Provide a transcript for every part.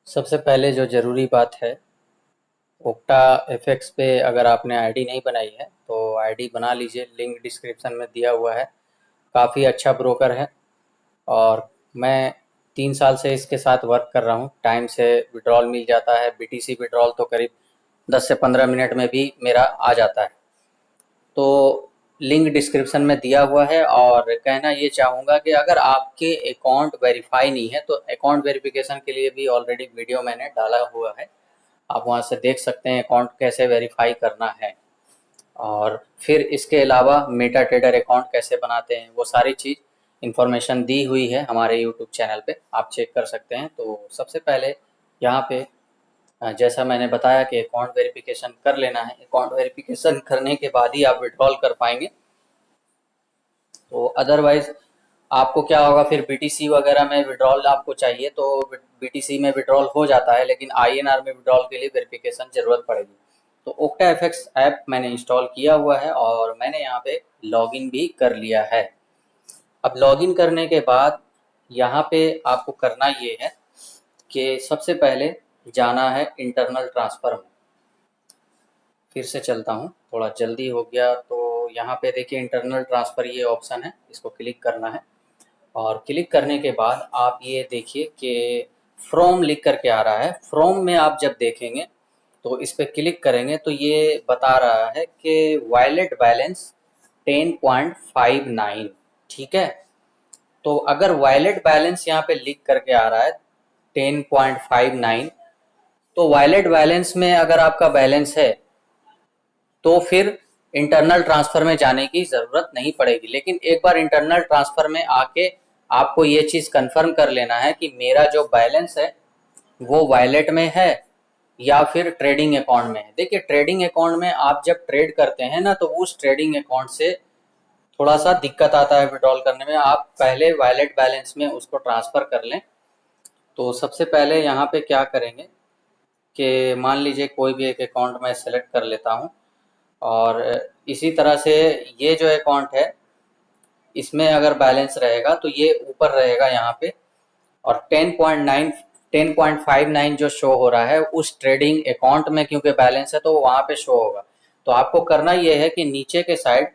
सबसे पहले जो ज़रूरी बात है, ओक्टा एफएक्स पे अगर आपने आईडी नहीं बनाई है तो आईडी बना लीजिए। लिंक डिस्क्रिप्शन में दिया हुआ है। काफ़ी अच्छा ब्रोकर है और मैं 3 साल से इसके साथ वर्क कर रहा हूँ। टाइम से विड्रॉल मिल जाता है। बीटीसी विड्रॉल तो करीब 10 से 15 मिनट में भी मेरा आ जाता है। तो लिंक डिस्क्रिप्शन में दिया हुआ है। और कहना ये चाहूँगा कि अगर आपके अकाउंट वेरीफाई नहीं है तो अकाउंट वेरिफिकेशन के लिए भी ऑलरेडी वीडियो मैंने डाला हुआ है। आप वहाँ से देख सकते हैं अकाउंट कैसे वेरीफाई करना है। और फिर इसके अलावा मेटा ट्रेडर अकाउंट कैसे बनाते हैं, वो सारी चीज़ इन्फॉर्मेशन दी हुई है हमारे यूट्यूब चैनल पे, आप चेक कर सकते हैं। तो सबसे पहले यहाँ पे जैसा मैंने बताया कि अकाउंट वेरिफिकेशन कर लेना है। अकाउंट वेरिफिकेशन करने के बाद ही आप विड्रॉल कर पाएंगे। तो अदरवाइज़ आपको क्या होगा, फिर बीटीसी वगैरह में विड्रॉल आपको चाहिए तो बीटीसी में विड्रॉल हो जाता है, लेकिन आईएनआर में विड्रॉल के लिए वेरिफिकेशन ज़रूरत पड़ेगी। तो ओक्टा एफएक्स ऐप मैंने इंस्टॉल किया हुआ है और मैंने यहाँ पे लॉगिन भी कर लिया है। अब लॉगिन करने के बाद यहाँ पे आपको करना ये है कि सबसे पहले जाना है इंटरनल ट्रांसफ़र में। फिर से चलता हूँ, थोड़ा जल्दी हो गया। तो यहाँ पे देखिए इंटरनल ट्रांसफ़र ये ऑप्शन है, इसको क्लिक करना है। और क्लिक करने के बाद आप ये देखिए कि फ्रॉम लिख करके आ रहा है। फ्रॉम में आप जब देखेंगे तो इस पे क्लिक करेंगे तो ये बता रहा है कि वॉलेट बैलेंस 10.59। ठीक है। तो अगर वॉलेट बैलेंस यहाँ पे लिख करके आ रहा है 10.59, तो वॉलेट बैलेंस में अगर आपका बैलेंस है तो फिर इंटरनल ट्रांसफ़र में जाने की ज़रूरत नहीं पड़ेगी। लेकिन एक बार इंटरनल ट्रांसफ़र में आके आपको ये चीज़ कंफर्म कर लेना है कि मेरा जो बैलेंस है वो वॉलेट में है या फिर ट्रेडिंग अकाउंट में है। देखिए ट्रेडिंग अकाउंट में आप जब ट्रेड करते हैं ना तो उस ट्रेडिंग अकाउंट से थोड़ा सा दिक्कत आता है विड्रॉल करने में। आप पहले वॉलेट बैलेंस में उसको ट्रांसफ़र कर लें। तो सबसे पहले यहाँ पे क्या करेंगे कि मान लीजिए कोई भी एक अकाउंट मैं सेलेक्ट कर लेता हूँ और इसी तरह से ये जो अकाउंट है इसमें अगर बैलेंस रहेगा तो ये ऊपर रहेगा यहाँ पे। और 10.59 जो शो हो रहा है उस ट्रेडिंग अकाउंट में क्योंकि बैलेंस है तो वहाँ पे शो होगा। तो आपको करना ये है कि नीचे के साइड,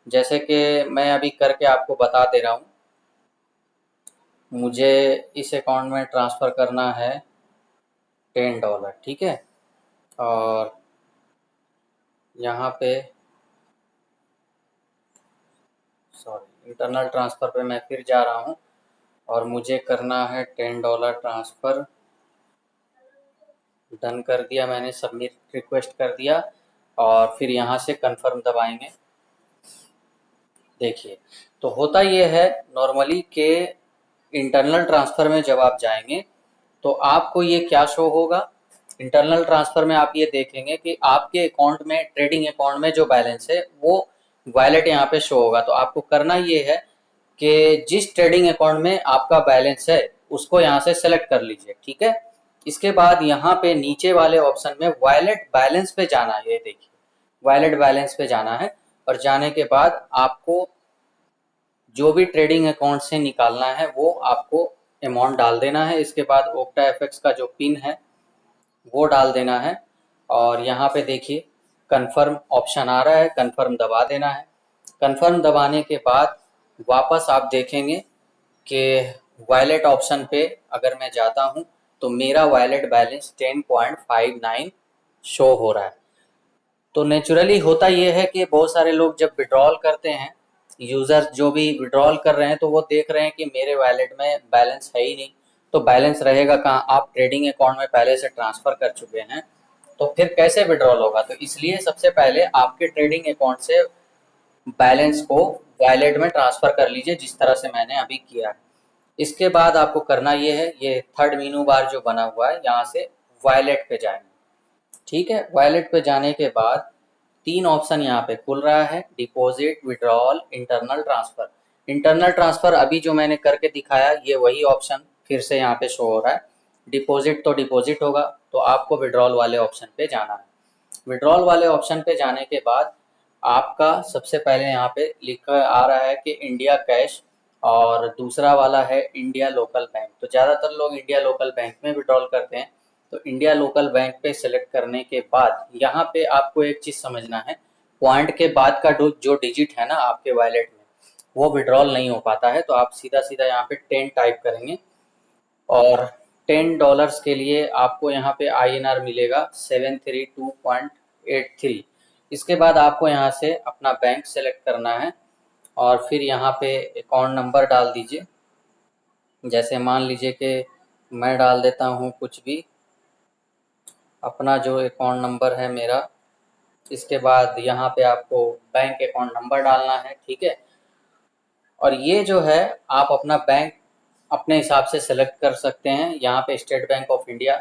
जैसे कि मैं अभी करके आपको बता दे रहा हूँ, मुझे इस अकाउंट में ट्रांसफ़र करना है $10। ठीक है। और यहाँ पे सॉरी इंटरनल ट्रांसफ़र पे मैं फिर जा रहा हूँ और मुझे करना है $10 ट्रांसफ़र। डन कर दिया मैंने, सबमिट रिक्वेस्ट कर दिया और फिर यहाँ से कंफर्म दबाएंगे। देखिए तो होता ये है नॉर्मली कि इंटरनल ट्रांसफ़र में जब आप जाएंगे तो आपको ये क्या शो होगा। इंटरनल ट्रांसफ़र में आप ये देखेंगे कि आपके अकाउंट में, ट्रेडिंग अकाउंट में जो बैलेंस है वो वॉलेट यहाँ पे शो होगा। तो आपको करना ये है कि जिस ट्रेडिंग अकाउंट में आपका बैलेंस है उसको यहाँ से सेलेक्ट कर लीजिए। ठीक है। इसके बाद यहाँ पे नीचे वाले ऑप्शन में वॉलेट बैलेंस पे जाना है। ये देखिए वॉलेट बैलेंस पे जाना है और जाने के बाद आपको जो भी ट्रेडिंग अकाउंट से निकालना है वो आपको अमाउंट डाल देना है। इसके बाद ओक्टा एफएक्स का जो पिन है वो डाल देना है और यहाँ पे देखिए कन्फर्म ऑप्शन आ रहा है, कन्फर्म दबा देना है। कन्फर्म दबाने के बाद वापस आप देखेंगे कि वॉलेट ऑप्शन पे अगर मैं जाता हूँ तो मेरा वॉलेट बैलेंस 10.59 शो हो रहा है। तो नेचुरली होता ये है कि बहुत सारे लोग जब विड्रॉल करते हैं, यूज़र जो भी विड्रॉल कर रहे हैं तो वो देख रहे हैं कि मेरे वॉलेट में बैलेंस है ही नहीं। तो बैलेंस रहेगा कहाँ, आप ट्रेडिंग अकाउंट में पहले से ट्रांसफ़र कर चुके हैं तो फिर कैसे विड्रॉल होगा। तो इसलिए सबसे पहले आपके ट्रेडिंग अकाउंट से बैलेंस को वॉलेट में ट्रांसफ़र कर लीजिए जिस तरह से मैंने अभी किया है। इसके बाद आपको करना ये है, ये थर्ड मेनू बार जो बना हुआ है यहाँ से वॉलेट पे जाएंगे। ठीक है। वॉलेट पे जाने के बाद 3 ऑप्शन यहाँ पे खुल रहा है, deposit, withdrawal, internal transfer. Internal transfer अभी जो मैंने करके दिखाया ये वही ऑप्शन फिर से यहाँ पे शो हो रहा है। डिपॉजिट तो डिपॉजिट होगा, तो आपको विड्रॉल वाले ऑप्शन पे जाना है। विड्रॉल वाले ऑप्शन पे जाने के बाद आपका सबसे पहले यहाँ पे लिखा आ रहा है कि इंडिया कैश और दूसरा वाला है इंडिया लोकल बैंक। तो ज़्यादातर लोग इंडिया लोकल बैंक में विड्रॉल करते हैं। तो इंडिया लोकल बैंक पे सेलेक्ट करने के बाद यहाँ पे आपको एक चीज़ समझना है, पॉइंट के बाद का जो डिजिट है ना आपके वॉलेट में, वो विड्रॉल नहीं हो पाता है। तो आप सीधा सीधा यहाँ पे 10 टाइप करेंगे और $10 के लिए आपको यहाँ पे INR मिलेगा 732.83। इसके बाद आपको यहाँ से अपना बैंक सेलेक्ट करना है और फिर यहाँ पे अकाउंट नंबर डाल दीजिए। जैसे मान लीजिए कि मैं डाल देता हूँ कुछ भी, अपना जो अकाउंट नंबर है मेरा। इसके बाद यहाँ पे आपको बैंक अकाउंट नंबर डालना है, ठीक है। और ये जो है आप अपना बैंक अपने हिसाब से सेलेक्ट कर सकते हैं। यहाँ पे state bank of India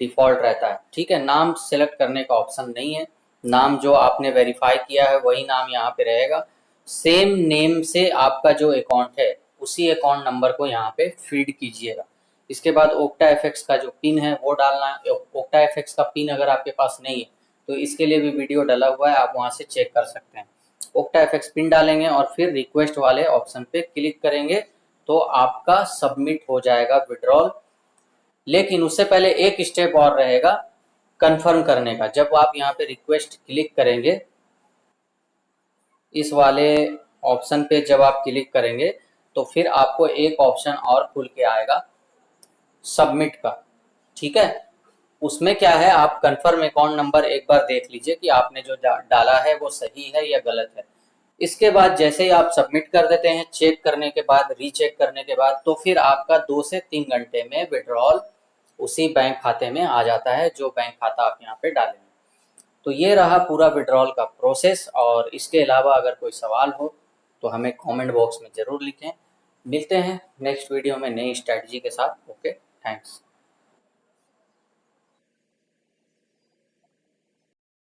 default रहता है, ठीक है। नाम सेलेक्ट करने का ऑप्शन नहीं है, नाम जो आपने वेरीफाई किया है वही नाम यहाँ पे रहेगा। सेम नेम से आपका जो अकाउंट है उसी अकाउंट नंबर को यहाँ पे फीड कीजिएगा। इसके बाद ओक्टा एफएक्स का जो पिन है वो डालना है। ओक्टा एफएक्स का पिन अगर आपके पास नहीं है तो इसके लिए भी वीडियो डला हुआ है, आप वहाँ से चेक कर सकते हैं। ओक्टा एफएक्स पिन डालेंगे और फिर रिक्वेस्ट वाले ऑप्शन पे क्लिक करेंगे तो आपका सबमिट हो जाएगा विड्रॉल। लेकिन उससे पहले एक स्टेप और रहेगा कंफर्म करने का। जब आप यहाँ पे रिक्वेस्ट क्लिक करेंगे, इस वाले ऑप्शन पे जब आप क्लिक करेंगे तो फिर आपको एक ऑप्शन और खुल के आएगा सबमिट का, ठीक है। उसमें क्या है, आप कंफर्म अकाउंट नंबर एक बार देख लीजिए कि आपने जो डाला है वो सही है या गलत है। इसके बाद जैसे ही आप सबमिट कर देते हैं, चेक करने के बाद, रीचेक करने के बाद, तो फिर आपका 2 से 3 घंटे में विड्रॉल उसी बैंक खाते में आ जाता है जो बैंक खाता आप यहाँ पे डालेंगे। तो ये रहा पूरा विड्रॉल का प्रोसेस। और इसके अलावा अगर कोई सवाल हो तो हमें कमेंट बॉक्स में ज़रूर लिखें। मिलते हैं नेक्स्ट वीडियो में नई स्ट्रैटेजी के साथ। Okay, thanks.